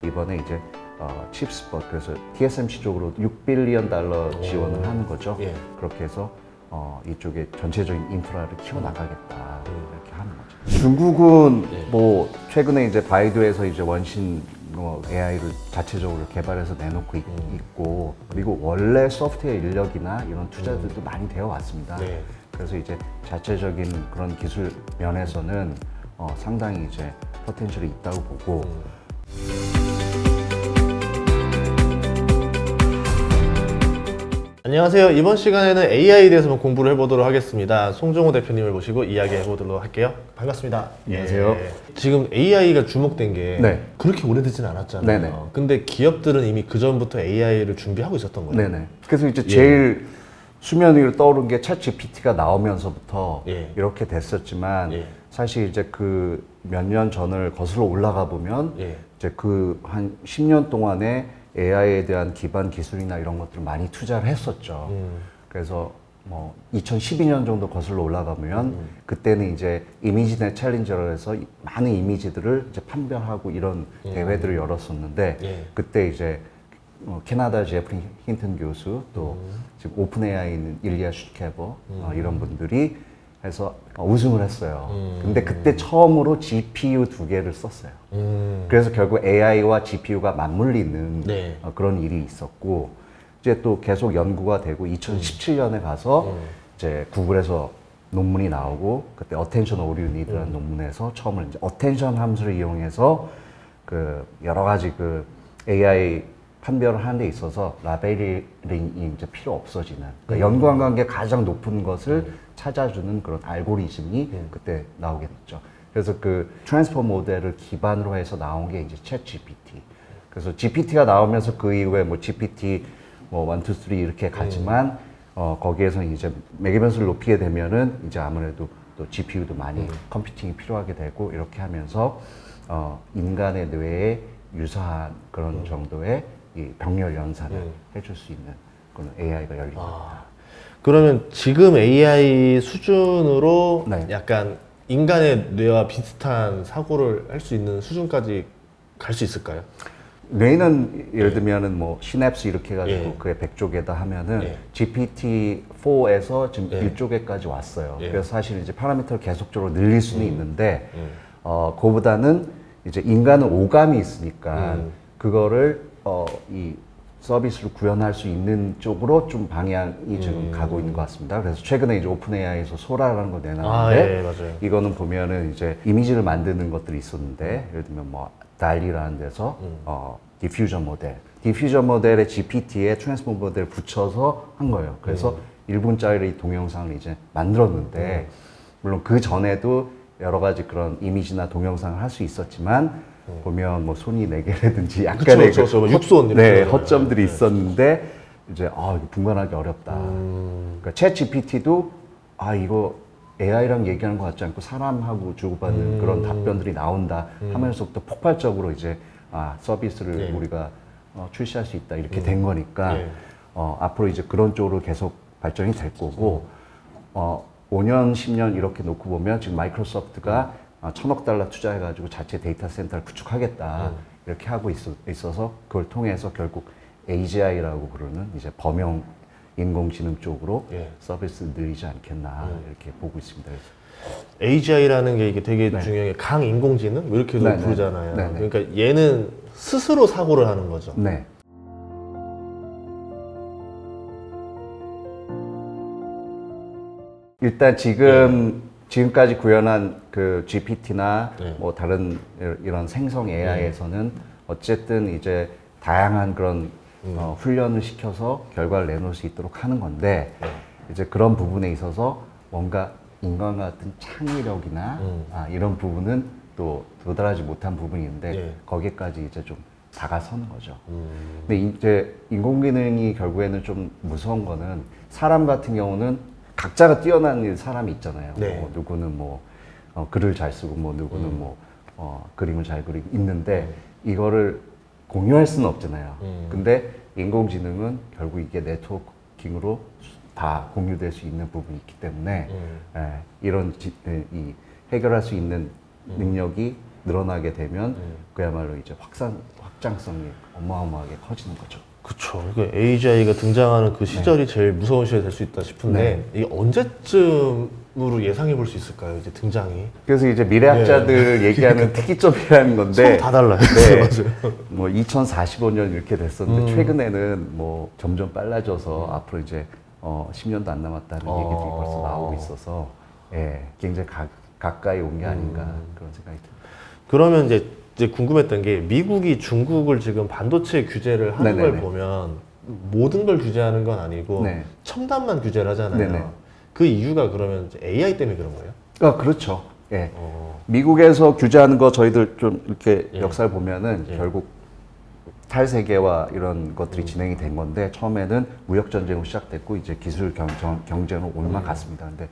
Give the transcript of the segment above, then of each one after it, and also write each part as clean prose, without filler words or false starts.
이번에 이제 칩스폿 그래서 TSMC 쪽으로 $6빌리언 지원을 하는 거죠. 예. 그렇게 해서 이쪽에 전체적인 인프라를 키워나가겠다 이렇게 하는 거죠. 중국은 네. 뭐 최근에 이제 바이두에서 이제 원신 AI를 자체적으로 개발해서 내놓고 있고 그리고 원래 소프트웨어 인력이나 이런 투자들도 많이 되어 왔습니다. 네. 그래서 이제 자체적인 그런 기술 면에서는 상당히 이제 포텐셜이 있다고 보고 안녕하세요. 이번 시간에는 AI에 대해서 공부를 해보도록 하겠습니다. 송정호 대표님을 모시고 이야기해보도록 할게요. 반갑습니다. 안녕하세요. 예. 지금 AI가 주목된 게 네. 그렇게 오래되진 않았잖아요. 네네. 근데 기업들은 이미 그 전부터 AI를 준비하고 있었던 거예요. 네네. 그래서 이제 제일 수면 위로 떠오른 게 챗GPT가 나오면서부터 예. 이렇게 됐었지만 예. 사실 이제 그 몇 년 전을 거슬러 올라가 보면 예. 이제 그 한 10년 동안에 AI에 대한 기반 기술이나 이런 것들을 많이 투자를 했었죠. 그래서 뭐 2012년 정도 거슬러 올라가면 그때는 이제 이미지넷 챌린저로 해서 많은 이미지들을 이제 판별하고 이런 대회들을 열었었는데 예. 그때 이제 캐나다 제프리 힌튼 교수 또 지금 오픈 AI에 있는 일리아 슈케버 이런 분들이 해서 우승을 했어요. 근데 그때 처음으로 GPU 2개를 썼어요. 그래서 결국 AI와 GPU가 맞물리는 네. 그런 일이 있었고 이제 또 계속 연구가 되고 2017년에 가서 이제 구글에서 논문이 나오고 그때 어텐션 오류 니드라는 논문에서 처음으로 이제 어텐션 함수를 이용해서 그 여러 가지 그 AI 판별을 하는 데 있어서 라벨링이 이제 필요 없어지는 그러니까 연관관계 가장 높은 것을 찾아주는 그런 알고리즘이 그때 나오게 됐죠. 그래서 그 트랜스포 모델을 기반으로 해서 나온 게 이제 챗 GPT. 그래서 GPT가 나오면서 그 이후에 뭐 GPT 뭐 1, 2, 3 이렇게 가지만 거기에서 이제 매개변수를 높이게 되면은 이제 아무래도 또 GPU도 많이 컴퓨팅이 필요하게 되고 이렇게 하면서 인간의 뇌에 유사한 그런 정도의 이 병렬 연산을 해줄 수 있는 그런 AI가 열린 겁니다. 그러면 지금 AI 수준으로 네. 약간 인간의 뇌와 비슷한 사고를 할 수 있는 수준까지 갈 수 있을까요? 뇌는 예를 들면은 뭐 시냅스 이렇게 해가지고 예. 그게 100조개다 하면은 예. GPT-4에서 지금 예. 1조개까지 왔어요. 예. 그래서 사실 이제 파라미터를 계속적으로 늘릴 수는 있는데 그거보다는 이제 인간은 오감이 있으니까 그거를 이 서비스를 구현할 수 있는 쪽으로 좀 방향이 지금 가고 있는 것 같습니다. 그래서 최근에 이제 오픈 AI에서 소라라는 거 내놨는데 예, 맞아요. 이거는 보면은 이제 이미지를 만드는 것들이 있었는데 예를 들면 뭐 달리라는 데서 디퓨전 모델, 디퓨전 모델에 GPT에 트랜스포머 모델을 붙여서 한 거예요. 그래서 1분짜리 동영상을 이제 만들었는데 물론 그 전에도 여러 가지 그런 이미지나 동영상을 할 수 있었지만 보면 뭐 손이 4개라든지 약간의 그쵸. 육손 이렇게 네, 하잖아요. 허점들이 네. 있었는데 이제 이거 분간하기 어렵다. 그러니까 챗 GPT도 이거 AI랑 얘기하는 것 같지 않고 사람하고 주고받는 그런 답변들이 나온다 하면서부터 폭발적으로 이제 서비스를 네. 우리가 출시할 수 있다 이렇게 된 거니까 네. 앞으로 이제 그런 쪽으로 계속 발전이 될 거고 5년, 10년 이렇게 놓고 보면 지금 마이크로소프트가 $1,000억 투자해가지고 자체 데이터 센터를 구축하겠다 이렇게 하고 있어서 그걸 통해서 결국 AGI라고 부르는 이제 범용 인공지능 쪽으로 예. 서비스 늘리지 않겠나 이렇게 보고 있습니다. 그래서 AGI라는 게 이게 되게 네. 중요한 게 강인공지능? 뭐 이렇게도 네네. 부르잖아요. 네네. 그러니까 얘는 스스로 사고를 하는 거죠. 네. 일단 지금까지 구현한 그 GPT나 네. 뭐 다른 이런 생성 AI에서는 어쨌든 이제 다양한 그런 훈련을 시켜서 결과를 내놓을 수 있도록 하는 건데 이제 그런 부분에 있어서 뭔가 인간과 같은 창의력이나 이런 부분은 또 도달하지 못한 부분이 있는데 네. 거기까지 이제 좀 다가서는 거죠. 근데 이제 인공지능이 결국에는 좀 무서운 거는 사람 같은 경우는 각자가 뛰어난 사람이 있잖아요. 네. 뭐 누구는 뭐 글을 잘 쓰고 뭐 누구는 뭐 그림을 잘 그리고 있는데 이거를 공유할 수는 없잖아요. 근데 인공지능은 결국 이게 네트워킹으로 다 공유될 수 있는 부분이 있기 때문에 이런 이 해결할 수 있는 능력이 늘어나게 되면 그야말로 이제 확장성이 어마어마하게 커지는 거죠. 그쵸. 그러니까 AGI가 등장하는 그 시절이 제일 무서운 시절이 될 수 있다 싶은데 이게 언제쯤으로 예상해 볼 수 있을까요? 이제 등장이. 그래서 이제 미래학자들 얘기하는 특이점이라는 건데 서로 다 달라요. 네. 맞아요. 뭐 2045년 이렇게 됐었는데 최근에는 뭐 점점 빨라져서 앞으로 이제 10년도 안 남았다는 얘기들이 벌써 나오고 있어서 예, 굉장히 가까이 온 게 아닌가 그런 생각이 듭니다. 그러면 이제 궁금했던 게 미국이 중국을 지금 반도체 규제를 하는 걸 네네네. 보면 모든 걸 규제하는 건 아니고 네. 첨단만 규제를 하잖아요. 네네. 그 이유가 그러면 이제 AI 때문에 그런 거예요? 그렇죠. 예. 미국에서 규제하는 거 저희들 좀 이렇게 예. 역사를 보면은 예. 결국 탈세계와 이런 것들이 진행이 된 건데 처음에는 무역 전쟁으로 시작됐고 이제 기술 경쟁으로 올라갔습니다. 근데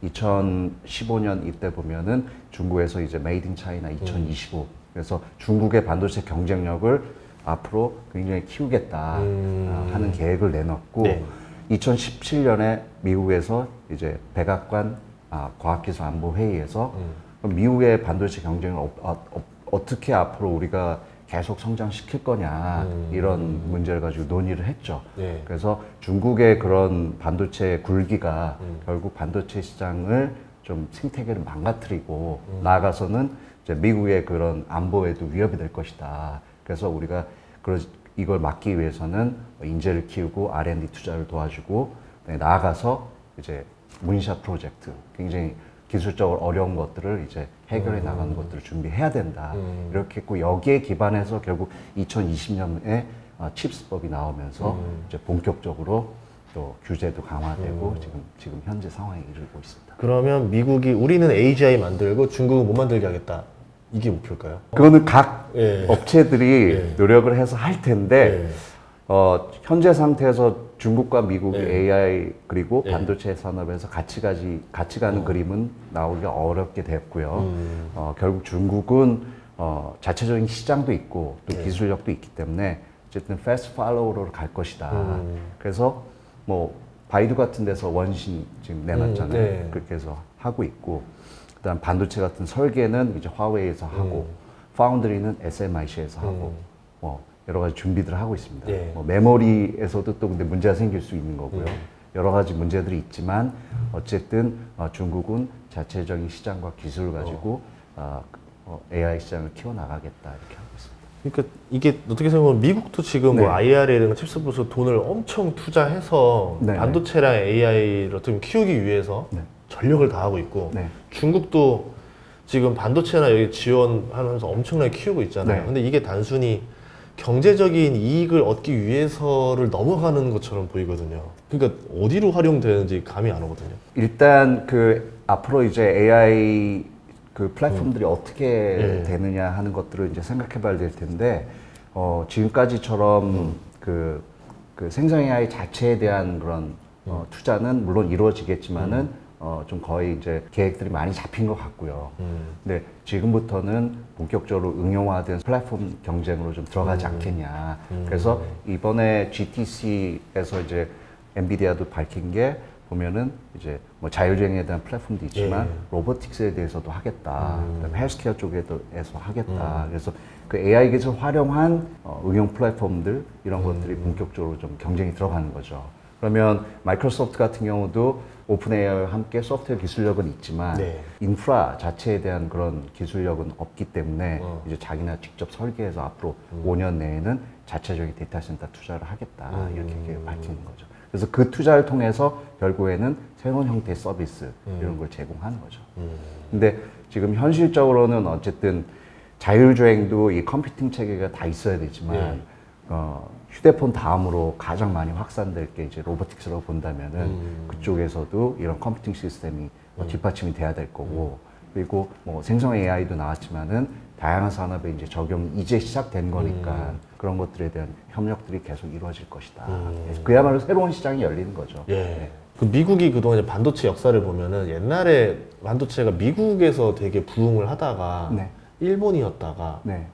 2015년 이때 보면은 중국에서 이제 메이드 인 차이나 2025 그래서 중국의 반도체 경쟁력을 앞으로 굉장히 키우겠다 하는 계획을 내놨고 네. 2017년에 미국에서 이제 백악관 과학기술안보회의에서 그럼 미국의 반도체 경쟁을 어떻게 앞으로 우리가 계속 성장시킬 거냐 이런 문제를 가지고 논의를 했죠. 네. 그래서 중국의 그런 반도체 굴기가 결국 반도체 시장을 좀 생태계를 망가뜨리고 나아가서는 이제 미국의 그런 안보에도 위협이 될 것이다. 그래서 우리가 이걸 막기 위해서는 인재를 키우고 R&D 투자를 도와주고 나아가서 이제 문샷 프로젝트 굉장히 기술적으로 어려운 것들을 이제 해결해 나가는 것들을 준비해야 된다. 이렇게 했고 여기에 기반해서 결국 2020년에 칩스법이 나오면서 이제 본격적으로 또 규제도 강화되고 지금 현재 상황에 이르고 있습니다. 그러면 미국이 우리는 AGI 만들고 중국은 못 만들게 하겠다. 이게 목표일까요? 그거는 각 예. 업체들이 예. 노력을 해서 할 텐데 예. 현재 상태에서 중국과 미국의 예. AI 그리고 예. 반도체 산업에서 같이 가는 그림은 나오기가 어렵게 됐고요. 결국 중국은 자체적인 시장도 있고 또 예. 기술력도 있기 때문에 어쨌든 패스트 팔로우로 갈 것이다. 그래서 뭐 바이두 같은 데서 원신 지금 내놨잖아요. 네. 그렇게 해서 하고 있고 그다음 반도체 같은 설계는 이제 화웨이에서 하고 파운드리는 SMIC에서 하고 뭐 여러 가지 준비들을 하고 있습니다. 네. 뭐 메모리에서도 또 근데 문제가 생길 수 있는 거고요. 여러 가지 문제들이 있지만 어쨌든 중국은 자체적인 시장과 기술을 가지고 AI 시장을 키워나가겠다 이렇게 하고 있습니다. 그러니까 이게 어떻게 생각하면 미국도 지금 네. 뭐 IRA라는 칩스부서 돈을 엄청 투자해서 네. 반도체랑 AI를 어떻게 키우기 위해서 네. 전력을 다하고 있고 네. 중국도 지금 반도체나 여기 지원하면서 엄청나게 키우고 있잖아요. 네. 근데 이게 단순히 경제적인 이익을 얻기 위해서를 넘어가는 것처럼 보이거든요. 그러니까 어디로 활용되는지 감이 안 오거든요. 일단 그 앞으로 이제 AI 그 플랫폼들이 어떻게 네. 되느냐 하는 것들을 이제 생각해 봐야 될 텐데 지금까지처럼 그 생성 AI 자체에 대한 그런 투자는 물론 이루어지겠지만은 좀 거의 이제 계획들이 많이 잡힌 것 같고요. 근데 지금부터는 본격적으로 응용화된 플랫폼 경쟁으로 좀 들어가지 않겠냐. 그래서 이번에 GTC에서 이제 엔비디아도 밝힌 게 보면은 이제 뭐 자율주행에 대한 플랫폼도 있지만 예. 로보틱스에 대해서도 하겠다. 그다음에 헬스케어 쪽에서 하겠다. 그래서 그 AI 기술 활용한 응용 플랫폼들 이런 것들이 본격적으로 좀 경쟁이 들어가는 거죠. 그러면 마이크로소프트 같은 경우도 오픈 AI와 함께 소프트웨어 기술력은 있지만 네. 인프라 자체에 대한 그런 기술력은 없기 때문에 이제 자기나 직접 설계해서 앞으로 5년 내에는 자체적인 데이터 센터 투자를 하겠다 이렇게 밝히는 거죠. 그래서 그 투자를 통해서 결국에는 새로운 형태의 서비스 이런 걸 제공하는 거죠. 근데 지금 현실적으로는 어쨌든 자율주행도 이 컴퓨팅 체계가 다 있어야 되지만 휴대폰 다음으로 가장 많이 확산될 게 이제 로보틱스라고 본다면은 그쪽에서도 이런 컴퓨팅 시스템이 뒷받침이 돼야 될 거고 그리고 뭐 생성 AI도 나왔지만은 다양한 산업에 이제 적용이 이제 시작된 거니까 그런 것들에 대한 협력들이 계속 이루어질 것이다. 그래서 그야말로 새로운 시장이 열리는 거죠. 예. 네. 그 미국이 그동안 이제 반도체 역사를 보면은 옛날에 반도체가 미국에서 되게 부흥을 하다가 네. 일본이었다가 네.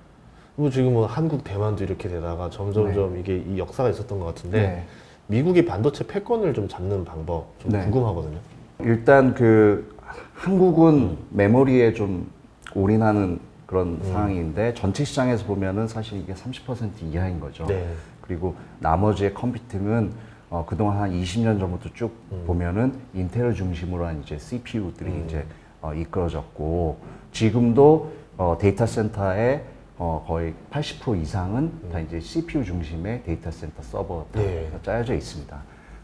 뭐 지금 뭐 한국, 대만도 이렇게 되다가 점점점 이게 이 역사가 있었던 것 같은데 네. 미국이 반도체 패권을 좀 잡는 방법 좀 네. 궁금하거든요. 일단 그 한국은 메모리에 좀 올인하는 그런 상황인데 전체 시장에서 보면은 사실 이게 30% 이하인 거죠. 네. 그리고 나머지의 컴퓨팅은 그동안 한 20년 전부터 쭉 보면은 인텔을 중심으로 한 이제 CPU들이 이제 이끌어졌고 지금도 데이터 센터의 거의 80% 이상은 다 이제 CPU 중심의 데이터 센터 서버가 다 네. 짜여져 있습니다.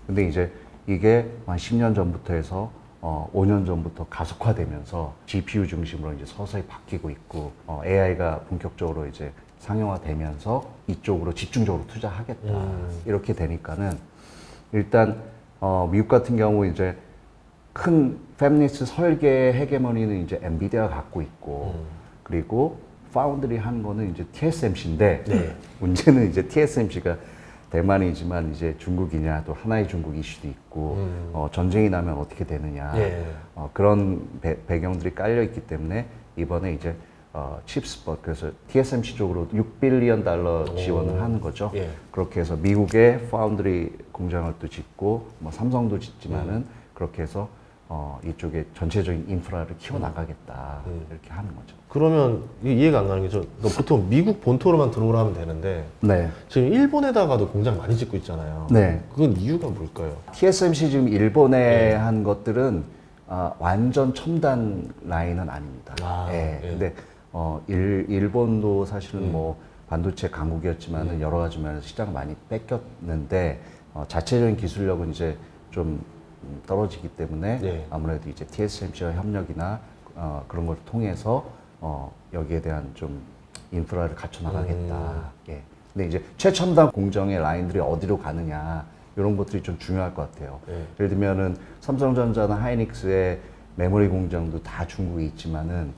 근데 이제 이게 한 10년 전부터 해서 5년 전부터 가속화되면서 GPU 중심으로 이제 서서히 바뀌고 있고 AI가 본격적으로 이제 상용화되면서 이쪽으로 집중적으로 투자하겠다 이렇게 되니까는 일단 미국 같은 경우 이제 큰 팹리스 설계 헤게모니는 이제 엔비디아가 갖고 있고 그리고 파운드리 하는 거는 이제 TSMC인데 네. 문제는 이제 TSMC가 대만이지만 이제 중국이냐 또 하나의 중국 이슈도 있고 전쟁이 나면 어떻게 되느냐 예. 그런 배경들이 깔려 있기 때문에 이번에 이제 칩스폿 그래서 TSMC 쪽으로 6빌리언 달러 지원을 하는 거죠. 예. 그렇게 해서 미국의 파운드리 공장을 또 짓고 뭐 삼성도 짓지만은 그렇게 해서 이쪽에 전체적인 인프라를 키워 나가겠다 이렇게 하는 거죠. 그러면 이해가 안 가는 게 보통 미국 본토로만 들어오라면 되는데 네. 지금 일본에다가도 공장 많이 짓고 있잖아요. 네. 그건 이유가 뭘까요? TSMC 지금 일본에 한 것들은 완전 첨단 라인은 아닙니다. 아, 예. 예. 근데 일본도 사실은 뭐 반도체 강국이었지만은 여러 가지 면에서 시장을 많이 뺏겼는데 자체적인 기술력은 이제 좀 떨어지기 때문에 네. 아무래도 이제 TSMC와 협력이나 그런 걸 통해서 여기에 대한 좀 인프라를 갖춰 나가겠다. 예. 근데 이제 최첨단 공정의 라인들이 어디로 가느냐 이런 것들이 좀 중요할 것 같아요. 네. 예를 들면은 삼성전자나 하이닉스의 메모리 공장도 다 중국에 있지만은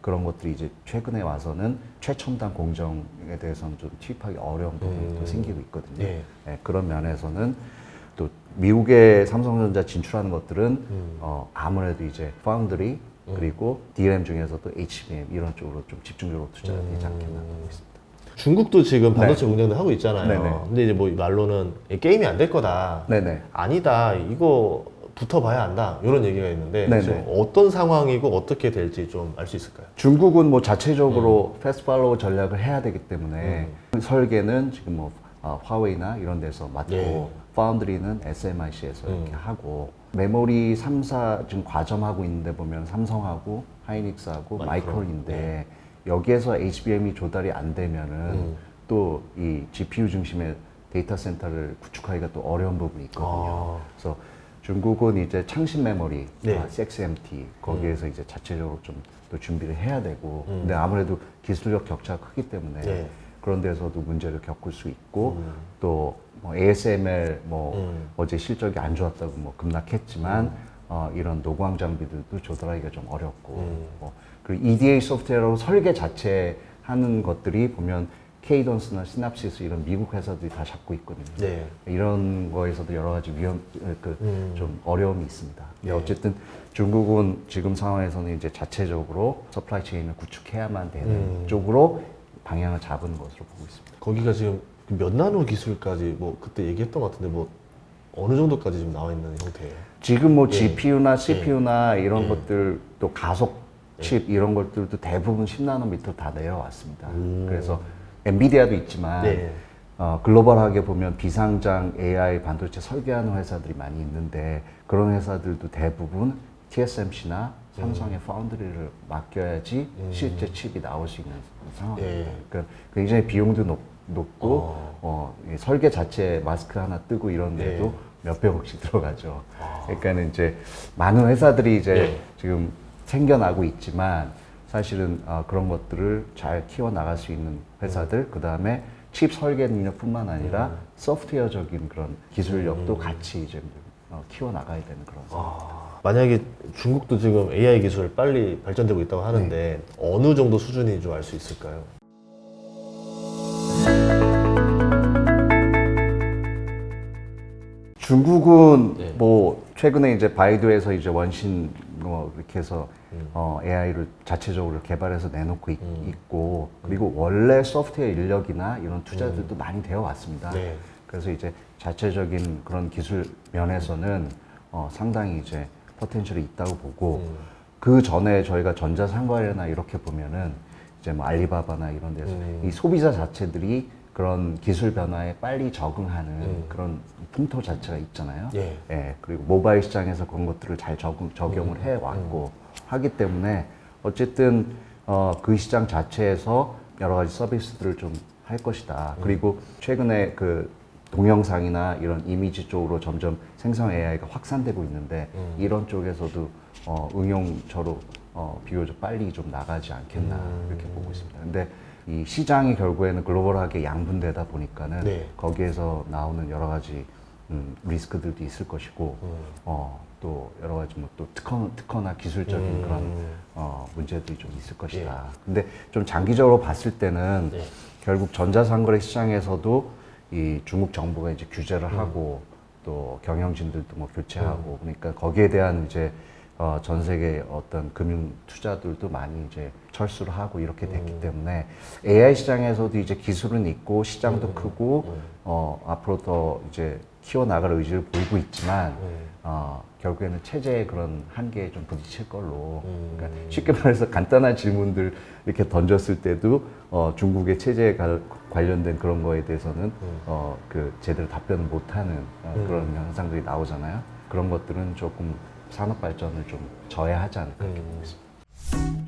그런 것들이 이제 최근에 와서는 최첨단 공정에 대해서는 좀 투입하기 어려운 부분도 생기고 있거든요. 네. 예, 그런 면에서는 또 미국의 삼성전자 진출하는 것들은 아무래도 이제 파운드리 그리고 DRAM 중에서도 HBM 이런 쪽으로 좀 집중적으로 투자가 되지 않겠나 보고 있습니다. 중국도 지금 반도체 공장도 하고 있잖아요. 네네. 근데 이제 뭐 말로는 게임이 안 될 거다. 네네. 아니다. 이거 붙어봐야 한다. 이런 얘기가 있는데 네네. 지금 어떤 상황이고 어떻게 될지 좀 알 수 있을까요? 중국은 뭐 자체적으로 패스트 팔로우 전략을 해야 되기 때문에 설계는 지금 뭐 화웨이나 이런 데서 맡고 예. 파운드리는 SMIC에서 이렇게 하고 메모리 3사 지금 과점하고 있는데 보면 삼성하고 하이닉스하고 마이크론인데 여기에서 HBM이 조달이 안 되면은 또 이 GPU 중심의 데이터 센터를 구축하기가 또 어려운 부분이 있거든요. 그래서 중국은 이제 창신 메모리, 네. CXMT 거기에서 이제 자체적으로 좀 또 준비를 해야 되고, 근데 아무래도 기술력 격차가 크기 때문에 네. 그런 데서도 문제를 겪을 수 있고 또 뭐 ASML 뭐 어제 실적이 안 좋았다고 뭐 급락했지만 이런 노광 장비들도 조달하기가 좀 어렵고 그리고 EDA 소프트웨어로 설계 자체 하는 것들이 보면 케이던스나 시납시스 이런 미국 회사들이 다 잡고 있거든요. 네. 이런 거에서도 여러 가지 좀 어려움이 있습니다. 네. 어쨌든 중국은 지금 상황에서는 이제 자체적으로 서플라이 체인을 구축해야만 되는 쪽으로 방향을 잡은 것으로 보고 있습니다. 거기가 지금 몇 나노 기술까지 뭐 그때 얘기했던 것 같은데 뭐 어느 정도까지 지금 나와 있는 형태예요? 지금 뭐 예. GPU나 CPU나 이런 예. 것들 또 가속 칩 이런 것들도 대부분 10나노미터 다 내려왔습니다. 그래서 엔비디아도 있지만 네. 글로벌하게 보면 비상장 AI 반도체 설계하는 회사들이 많이 있는데 그런 회사들도 대부분 TSMC나 삼성의 파운드리를 맡겨야지 실제 칩이 나올 수 있는 상황입니다. 예. 그러니까 굉장히 비용도 높고 이 설계 자체 마스크 하나 뜨고 이런데도 예. 몇백억씩 들어가죠. 그러니까는 이제 많은 회사들이 이제 예. 지금 생겨나고 있지만 사실은 그런 것들을 잘 키워 나갈 수 있는 회사들, 그 다음에 칩 설계 능력뿐만 아니라 소프트웨어적인 그런 기술력도 같이 이제 키워 나가야 되는 그런 상황. 만약에 중국도 지금 AI 기술 빨리 발전되고 있다고 하는데 어느 정도 수준인 줄 알 수 있을까요? 중국은 네. 뭐 최근에 이제 바이두에서 이제 원신 뭐 이렇게 해서 AI를 자체적으로 개발해서 내놓고 있고 그리고 원래 소프트웨어 인력이나 이런 투자들도 많이 되어 왔습니다. 네. 그래서 이제 자체적인 그런 기술 면에서는 상당히 이제 포텐셜이 있다고 보고 그 전에 저희가 전자상거래나 이렇게 보면은 이제 뭐 알리바바나 이런 데서 이 소비자 자체들이 그런 기술 변화에 빨리 적응하는 그런 풍토 자체가 있잖아요. 예. 예, 그리고 모바일 시장에서 그런 것들을 잘 적용을 해왔고 하기 때문에 어쨌든 그 시장 자체에서 여러 가지 서비스들을 좀 할 것이다. 그리고 최근에 그 동영상이나 이런 이미지 쪽으로 점점 생성 AI가 확산되고 있는데 이런 쪽에서도 응용처로 비교적 빨리 좀 나가지 않겠나 이렇게 보고 있습니다. 근데 이 시장이 결국에는 글로벌하게 양분되다 보니까는 네. 거기에서 나오는 여러 가지 리스크들도 있을 것이고 또 여러 가지 뭐 또 특허나 기술적인 그런 문제들이 좀 있을 것이다. 근데 좀 장기적으로 봤을 때는 네. 결국 전자상거래 시장에서도 이 중국 정부가 이제 규제를 하고 또 경영진들도 뭐 교체하고 그러니까 거기에 대한 이제 전 세계 어떤 금융 투자들도 많이 이제 철수를 하고 이렇게 됐기 때문에 AI 시장에서도 이제 기술은 있고 시장도 크고 앞으로 더 이제 키워나갈 의지를 보이고 있지만 결국에는 체제의 그런 한계에 좀 부딪힐 걸로 그러니까 쉽게 말해서 간단한 질문들 이렇게 던졌을 때도 중국의 체제에 관련된 그런 거에 대해서는 그 제대로 답변을 못하는 그런 현상들이 나오잖아요. 그런 것들은 조금 산업 발전을 좀 저해하지 않을까 이렇게 보고 있습니다.